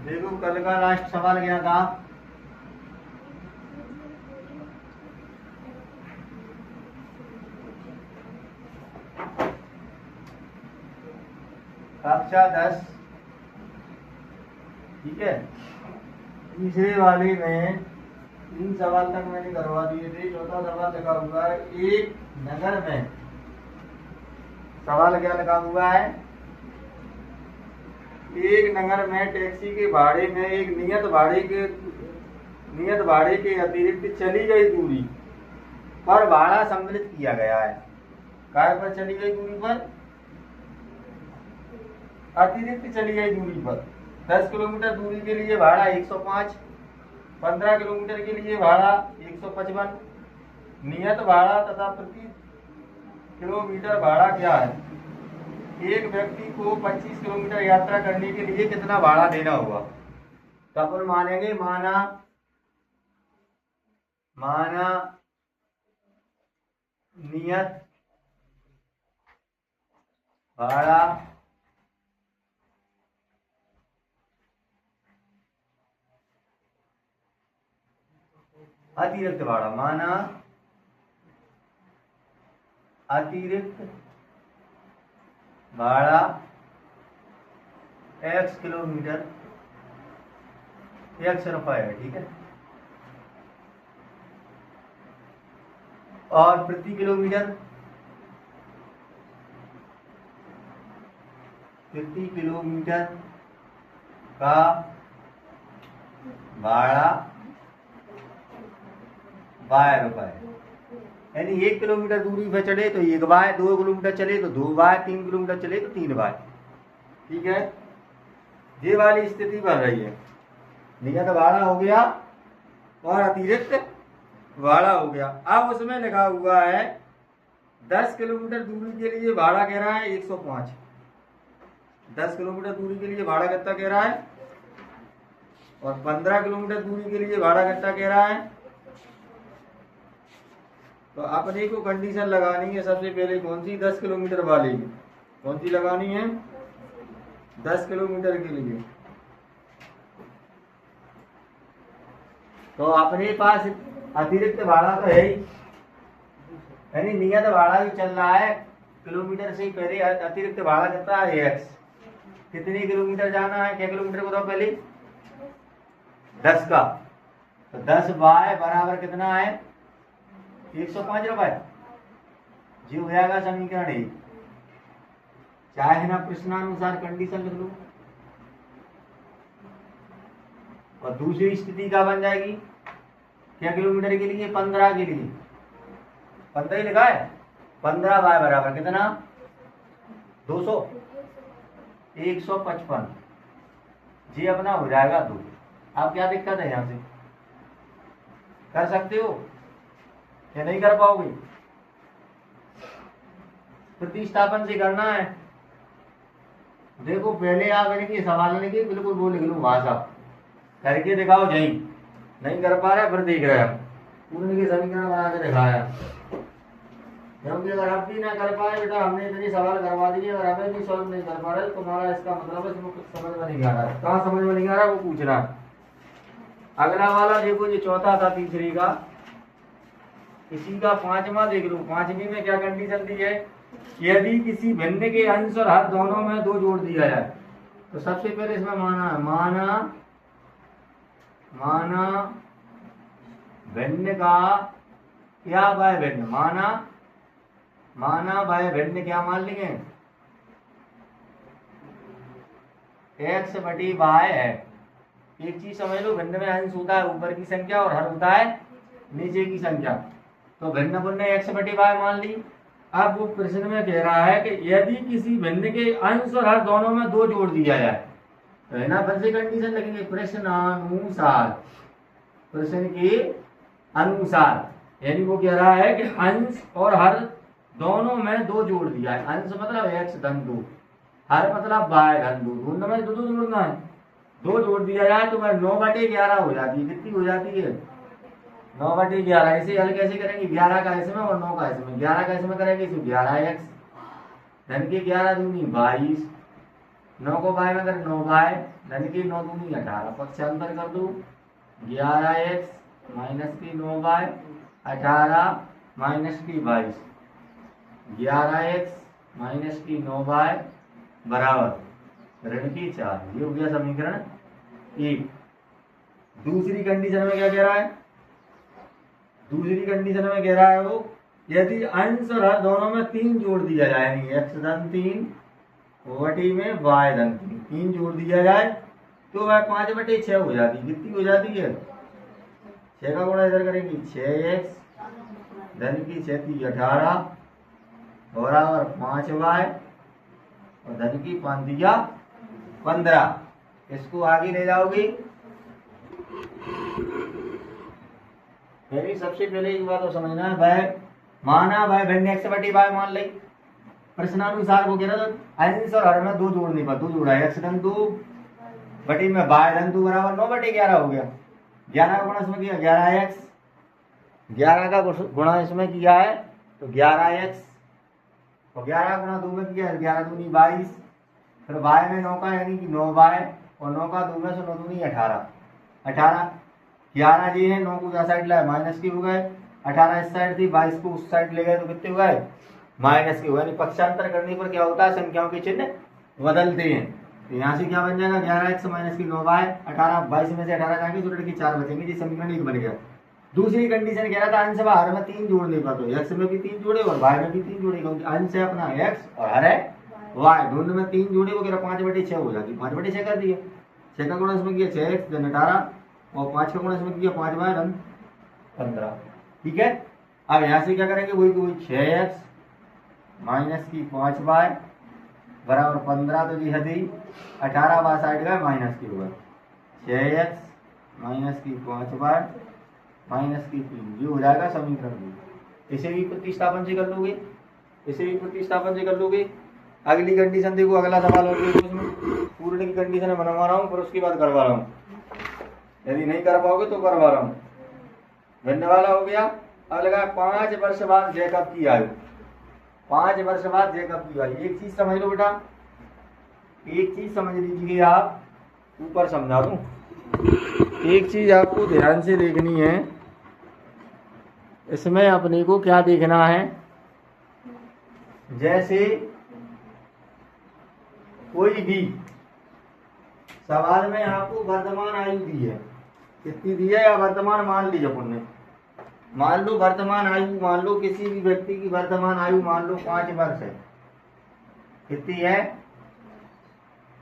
देखो कल का लास्ट सवाल क्या था। कक्षा 10, ठीक है, तीसरे वाले में 3 सवाल तक मैंने करवा दिए थे। चौथा सवाल लिखा हुआ है एक नगर में। सवाल क्या लिखा हुआ है? एक नगर में टैक्सी के भाड़े में एक नियत भाड़े के अतिरिक्त चली गई दूरी पर भाड़ा सम्मिलित किया गया है। काय पर चली गई दूरी पर? अतिरिक्त चली गई दूरी पर 10 किलोमीटर दूरी के लिए भाड़ा 105, 15 किलोमीटर के लिए भाड़ा 155, नियत भाड़ा तथा प्रति किलोमीटर भाड़ा क्या है? एक व्यक्ति को 25 किलोमीटर यात्रा करने के लिए कितना भाड़ा देना होगा? तो अपन मानेंगे माना नियत भाड़ा अतिरिक्त भाड़ा, माना अतिरिक्त भाड़ा x किलोमीटर x रुपए है, ठीक है। और प्रति किलोमीटर का भाड़ा 12 रुपए। यानी 1 किलोमीटर दूरी पर चले तो 1 बाय, 2 किलोमीटर चले तो 2 बाय, 3 किलोमीटर चले तो 3 बाय, ठीक है। ये वाली स्थिति बन रही है। नियत भाड़ा हो गया और अतिरिक्त भाड़ा हो गया। अब उसमें लिखा हुआ है 10 किलोमीटर दूरी के लिए भाड़ा कह रहा है 105। 10 किलोमीटर दूरी के लिए भाड़ा कितना कह रहा है? और 15 किलोमीटर दूरी के लिए भाड़ा कितना कह रहा है? तो अपने को कंडीशन लगानी है सबसे पहले कौन सी? 10 किलोमीटर वाली की। कौन सी लगानी है? 10 किलोमीटर के लिए। तो अपने पास अतिरिक्त भाड़ा तो है ही, यानी नियत भाड़ा भी चल रहा है। किलोमीटर से पहले अतिरिक्त भाड़ा कितना है? x। कितने किलोमीटर जाना है? क्या किलोमीटर बताओ पहले? 10 का। तो 10 बाय बराबर कितना है? 105 रुपए। जी हो जाएगा समीकरण 1। चाहे ना प्रश्नानुसार कंडीशन लिख लो। और दूसरी स्थिति क्या बन जाएगी? क्या किलोमीटर के लिए? 15 के लिए 15 ही लिखा है। 15 बाय बराबर कितना? 200, 155। जी अपना हो जाएगा 2। अब क्या दिक्कत है? यहां से कर सकते हो या नहीं कर पाओगे? प्रतिस्थापन से करना है। देखो पहले आप इनके सवाल लिखे, बिल्कुल वो लिख लो भाषा करके दिखाओ। जही नहीं कर पा रहे फिर देख रहे हम पूर्ण के समीकरण बना के दिखाया। क्योंकि अगर आप भी ना कर पाए बेटा, हमने इतने सवाल करवा दिए और हमें भी सॉल्व नहीं कर पा रहे, तुम्हारा इसका मतलब है इसमें कुछ समझ में नहीं आ रहा है। कहाँ समझ में नहीं आ रहा वो पूछना। अगला वाला देखो, ये चौथा था तीसरी का। इसी का 5वां देख लो। 5वीं में क्या कंडीशन दी है? यदि किसी भिन्न के अंश और हर दोनों में 2 जोड़ दिया जाए तो सबसे पहले इसमें माना भिन्न का क्या बाय भिन्न, माना बाय भिन्न क्या मान लेंगे? x बटी बाय है। एक चीज समझ लो, भिन्न में अंश होता है ऊपर की संख्या और हर होता है नीचे की संख्या। तो भिन्न पुण्य x बटी बाय मान ली। अब वो प्रश्न में कह रहा है कि यदि किसी भिन्न के अंश और हर दोनों में 2 जोड़ दिया जाए तो है ना, फिर से कंडीशन लगेंगे प्रश्न के अनुसार। यानी वो कह रहा है कि अंश और हर दोनों में 2 जोड़ दिया है। अंश मतलब x धन 2, हर मतलब y धन 2, दोनों में 2 जोड़ना है। 2 जोड़ दिया जाए तो 9/11 हो जाती है। कितनी हो जाती है? 9/11। इसे हल कैसे करेंगे? 11 का इसमें और 9 का इसमें। 11 का इसमें करेंगे तो 11x, धन के 11 दूनी 22, 9 को बाय में कर 9 बाय धन की 9 दूनी 18 पक्षांतर कर दो 11x माइनस की 9 बाय 18 माइनस की 22 11x माइनस की 9 बाय बराबर ऋण की 4। ये हो गया समीकरण 1। दूसरी कंडीशन में क्या कह रहा है? दूसरी कंडीशन में कह रहा है वो यदि अंश और हर दोनों में 3 जोड़ दिया जाए, यानी x धन 3 बटी में y धन 3 जोड़ दिया जाए तो वह 5/6 हो जाती है। कितनी हो जाती है? 6 का गुणा इधर करेंगे 6x धन की 6 18 बराबर 5y और धन की 5 दिया 15। इसको आगे ले जाओगे। सबसे पहले एक बात तो समझना है, वह माना वह भिन्न x बटी y मान ले। प्रश्नानुसार वो कह रहा था अंश और हर में 2 जोड़ने पर 2 जोड़ा x धन 2 बटी में y धन 2 बराबर 9/11 हो गया। 11 का गुणा इसमें किया 11x, 11 का गुणा इसमें किया है तो 11x और 11 गुणा 2 में किया 11 दूनी 22, फिर y में 9 का यानी कि 9y और 9 का 2 में से 9 दूनी 18 11 जी है 9 को इस साइड लाए माइनस की हो गए, 18 इस साइड थी 22 को उस साइड ले गए तो कितने हो गए माइनस की हो गए। पक्षांतर करने पर क्या होता है, संख्याओं के चिन्ह बदलते हैं। तो यहाँ से क्या बन जाएगा 11x माइनस की 9y 18 22 में से 18 जाएंगे तो की 4 बचेंगे। जी समीकरण 1 बन गया। दूसरी कंडीशन कह रहा था अंश व हर में 3 जोड़ने पर, तो x में भी 3 जोड़े और y में भी 3 जोड़े, क्योंकि अंश है अपना x और हर है y, दोनों में 3 जोड़े वो कह रहा 5/6 हो जाती। 5/6 कर दिया। 6 का गुणा इसमें किया 6x धन 18 और 5 का गुणा इसमें किया 5y धन 15। ठीक है। अब यहाँ से क्या करेंगे वही 6x माइनस की 5y बराबर 15, तो जी हदी 18 बार साइड का माइनस की होगा 6x माइनस की 5y माइनस की 3, ये हो जाएगा समीकरण 2। इसे भी प्रतिस्थापन से कर लोगे, इसे भी प्रतिस्थापन से कर लोगे। अगली कंडीशन देखो, अगला सवाल और उसमें पूर्ण की कंडीशन बनवा रहा हूँ पर उसके बाद करवा रहा हूँ, यदि नहीं कर पाओगे तो करवा रहा हूँ। बनने वाला हो गया। अब लगा 5 वर्ष बाद जैकब की आयु, 5 वर्ष बाद जैकब की आयु। एक चीज समझ लो बेटा, एक चीज समझ लीजिए आप, ऊपर समझा दूं। एक चीज आपको ध्यान से देखनी है, इसमें अपने को क्या देखना है, जैसे कोई भी सवाल में आपको वर्तमान आयु दी है, कितनी दी है या वर्तमान मान लीजिए अपन ने, मान लो वर्तमान आयु, मान लो किसी भी व्यक्ति की वर्तमान आयु मान लो 5 वर्ष है। कितनी है?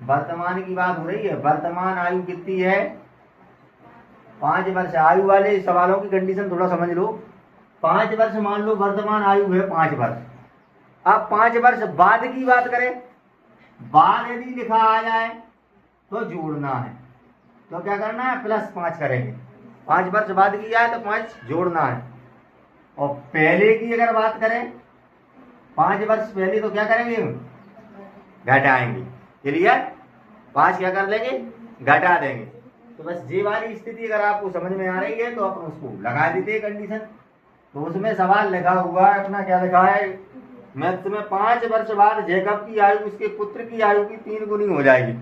वर्तमान की बात हो रही है, वर्तमान आयु कितनी है? 5 वर्ष। आयु वाले सवालों की कंडीशन थोड़ा समझ लो। 5 वर्ष मान लो वर्तमान आयु है 5 वर्ष। अब 5 वर्ष बाद की बात करें, बाद यदि लिखा आ जाए तो जोड़ना है, तो क्या करना है +5 करेंगे। 5 वर्ष बाद की आए तो 5 जोड़ना है। और पहले की अगर बात करें 5 वर्ष पहले तो क्या करेंगे, घटाएंगे। क्लियर? 5 क्या कर लेंगे, घटा देंगे। तो बस ये वाली स्थिति अगर आपको समझ में आ रही है तो अपन उसको लगा देते हैं कंडीशन। तो उसमें सवाल लिखा हुआ है अपना, क्या लिखा है मैथ में, 5 वर्ष बाद जैकब की आयु उसके पुत्र की आयु की 3 गुनी हो जाएगी।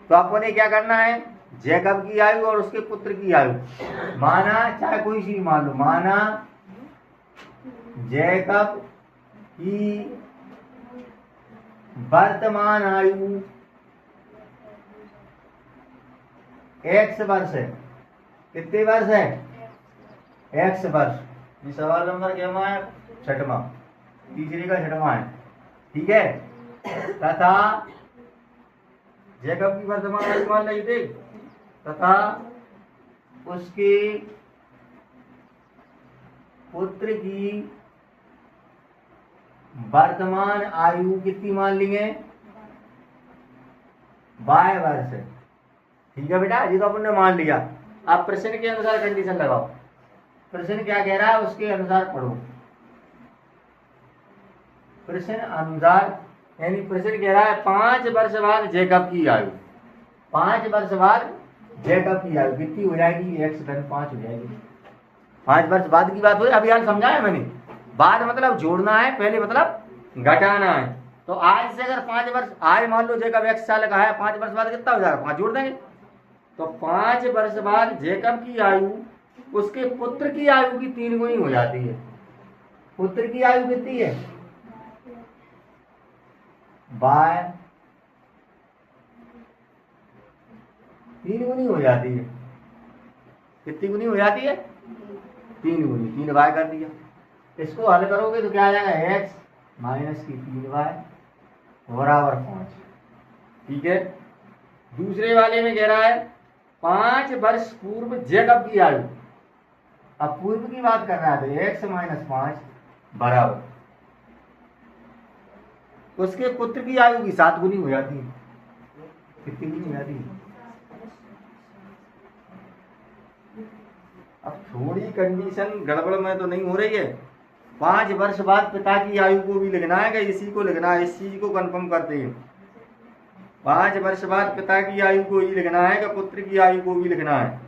तो आपको ने क्या करना है, जैकब की आयु और उसके पुत्र की आयु माना, चाहे कोई चीज मान लो, माना जैकब की वर्तमान आयु x वर्ष है। कितने वर्ष है? x वर्ष। ये सवाल नंबर क्या है, 6वां, तीसरे का 6वां है। ठीक है। तथा जैकब की वर्तमान आयु मान ली थी, तथा उसके पुत्र की वर्तमान आयु कितनी मान लेंगे, 22 वर्ष है। ठीक है बेटा, ये तो अपन ने मान लिया। आप प्रश्न के अनुसार कंडीशन लगाओ। प्रश्न क्या कह रहा है उसके अनुसार पढ़ो। प्रश्न अनुसार, यानी प्रश्न कह रहा है 5 वर्ष बाद जैकब की आयु, 5 वर्ष बाद जैकब की आयु कितनी हो जाएगी, x धन 5 हो जाएगी। 5 वर्ष बाद की बात हो रही है। अभी यार समझाया मैंने, बाद मतलब जोड़ना है, पहले मतलब घटाना है। तो आज से अगर 5 वर्ष, आज मान लो जेकब x साल का है, 5 वर्ष बाद कितना हो जाएगा, 5 जोड़ देंगे। तो 5 वर्ष बाद जेकब की आयु उसके पुत्र की आयु की 3 गुनी हो जाती है। पुत्र की आयु कितनी है, बाय 3 गुनी हो जाती है। कितनी गुनी हो जाती है, 3 गुनी, 3 बाय कर दिया। इसको हल करोगे तो क्या आ जाएगा, x माइनस की 3y बराबर 5। ठीक है। दूसरे वाले में कह रहा है 5 वर्ष पूर्व जेकब की आयु, अब पूर्व की बात कर रहा है तो x माइनस 5 बराबर उसके पुत्र की आयु की 7 गुनी हो जाती है। कितनी गुनी हो जाती है। अब थोड़ी कंडीशन गड़बड़ में तो नहीं हो रही है। 5 वर्ष बाद पिता की आयु को भी लिखना है, इसी को लिखना है, इस चीज को कंफर्म करते हैं। 5 वर्ष बाद पिता की आयु को ही लिखना है कि पुत्र की आयु को भी लिखना है।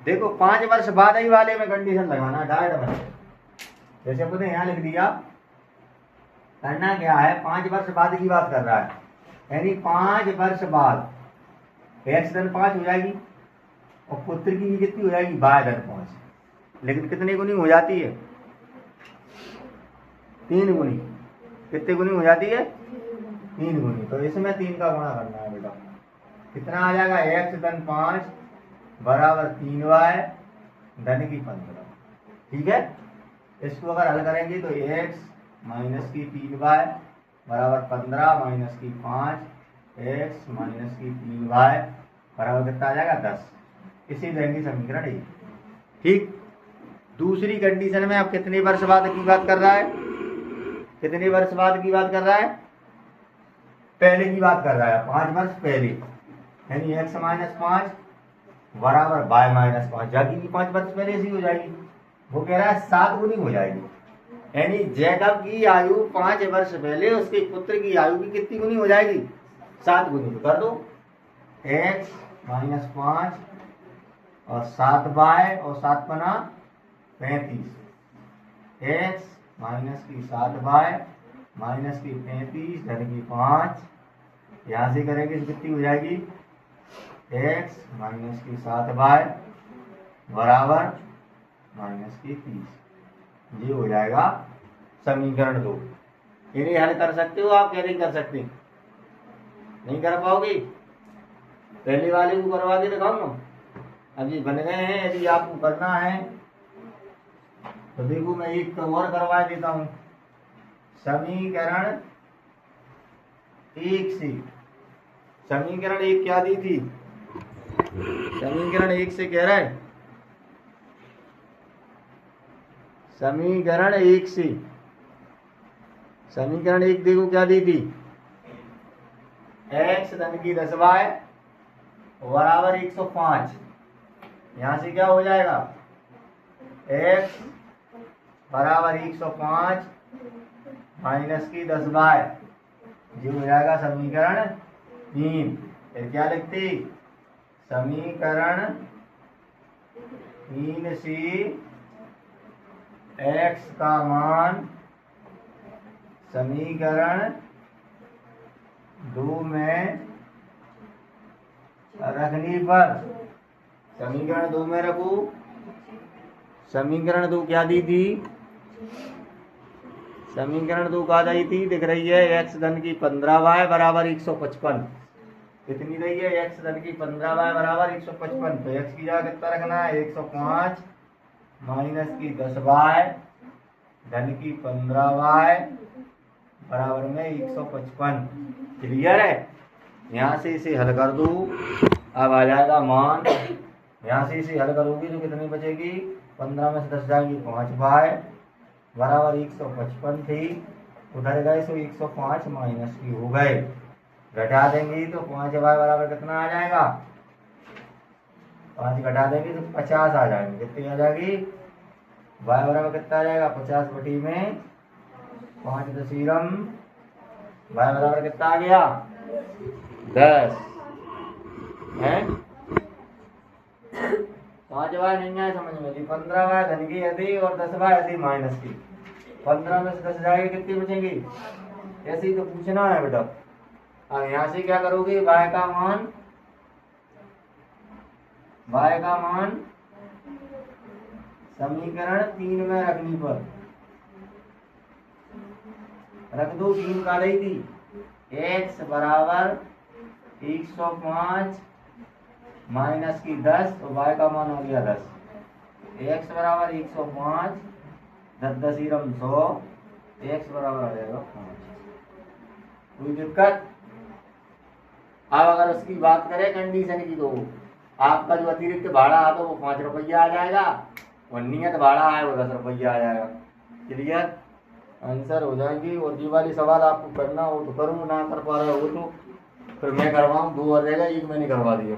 देखो 5 वर्ष बाद ही वाले में कंडीशन लगाना डायरेक्ट में, जैसे अपने यहाँ लिख दिया। करना क्या है, 5 वर्ष बाद की बात कर रहा है, यानी 5 वर्ष बाद x धन 5 हो जाएगी और पुत्र की भी कितनी हो जाएगी, y धन 5। लेकिन कितनी गुनी हो जाती है, 3 गुनी। कितनी गुनी हो जाती है, 3 गुनी। तो इसमें 3 का गुणा करना है बेटा। कितना आ जाएगा, x धन 5 बराबर 3y धन की 15। ठीक है। इसको अगर हल करेंगे तो x माइनस की 3y बराबर 15 माइनस की 5, x माइनस की 3y बराबर कितना आ जाएगा, 10। इसी देंगे समीकरण ये। ठीक। दूसरी कंडीशन में अब कितने वर्ष बाद की बात कर रहा है, कितने वर्ष बाद की बात कर रहा है, पहले की बात कर रहा है, 5 वर्ष पहले, यानी x माइनस 5 बराबर y माइनस 5, जाकी 5 वर्ष पहले ऐसी हो जाएगी। वो कह रहा है 7 गुनी हो जाएगी, यानी जैकब की आयु 5 वर्ष पहले उसके पुत्र की आयु की कितनी गुनी हो जाएगी, 7 गुनी। तो कर दो x माइनस 5 और 7y और 7 बना 35, x माइनस की 7y माइनस की 35 धन की 5। यहाँ से करेंगे तो कितनी हो जाएगी, x माइनस की 7y बराबर माइनस की 30। ये हो जाएगा समीकरण 2। इन्हें हल कर सकते हो आप, क्या नहीं कर सकते, नहीं कर पाओगे। पहले वाले को करवा के दिखाऊंगा, अभी बन गए हैं। यदि आपको करना है तो देखो मैं एक तो और करवा देता हूं। समीकरण 1 से, समीकरण 1 क्या दी थी, समीकरण 1 से कह रहा है, समीकरण 1 से, समीकरण 1 देखो क्या दी थी, x धन की 10y बराबर 105। यहां से क्या हो जाएगा, x बराबर 105 माइनस की 10y, ये हो जाएगा समीकरण 3। फिर क्या लिखते, समीकरण 3 से x का मान समीकरण 2 में रखने पर, समीकरण 2 में रखो। समीकरण 2 क्या दी थी, समीकरण 2 क्या दी थी, दिख रही है, x धन की 15y बराबर 155। कितनी रही है, x धन की 15y बराबर 155। तो x की जगह कितना रखना है, 105 माइनस की 10y धन की 15y बराबर में 155। क्लियर है। यहाँ से इसे हल कर दो, अब आ जाएगा मान। यहाँ से इसे हल करोगी तो कितनी बचेगी, 15 में से 10 जाएगी 5y बराबर 155 थी, उधर गए तो 105 माइनस की हो गए, घटा देंगे तो 5y बराबर कितना आ जाएगा, 5 घटा देंगे तो 50 आ जाएंगे। कितनी आ जाएगी, y बराबर कितना आ जाएगा, 50 बटी में 5 दशमलव y बराबर कितना आ गया 10 है। 5y नहीं आया समझ में, 15y धन की यदि और 10y यदि माइनस की, 15 में से 10 जाएगी कितनी बचेंगी, ऐसे ही तो पूछना है बेटा। अब यहाँ से क्या करोगे, y का मान समीकरण 3 में रखने पर रख दो। 3 का रही थी x बराबर 105 माइनस की 10 और y का मान हो गया 10। x बराबर 105 10 दशमलव 100, x बराबर आ जाएगा 5। कोई दिक्कत। अब अगर उसकी बात करें कंडीशन की, तो आपका जो अतिरिक्त भाड़ा आता है वो 5 रुपया आ जाएगा और नियत भाड़ा है वो 10 रुपया आ जाएगा। क्लियर, आंसर हो जाएंगी। और ये वाली सवाल आपको करना हो तो करूँ, ना कर पा रहे हो तो फिर मैं करवाऊँ, 2 और रहेगा, एक मैंने करवा दिया।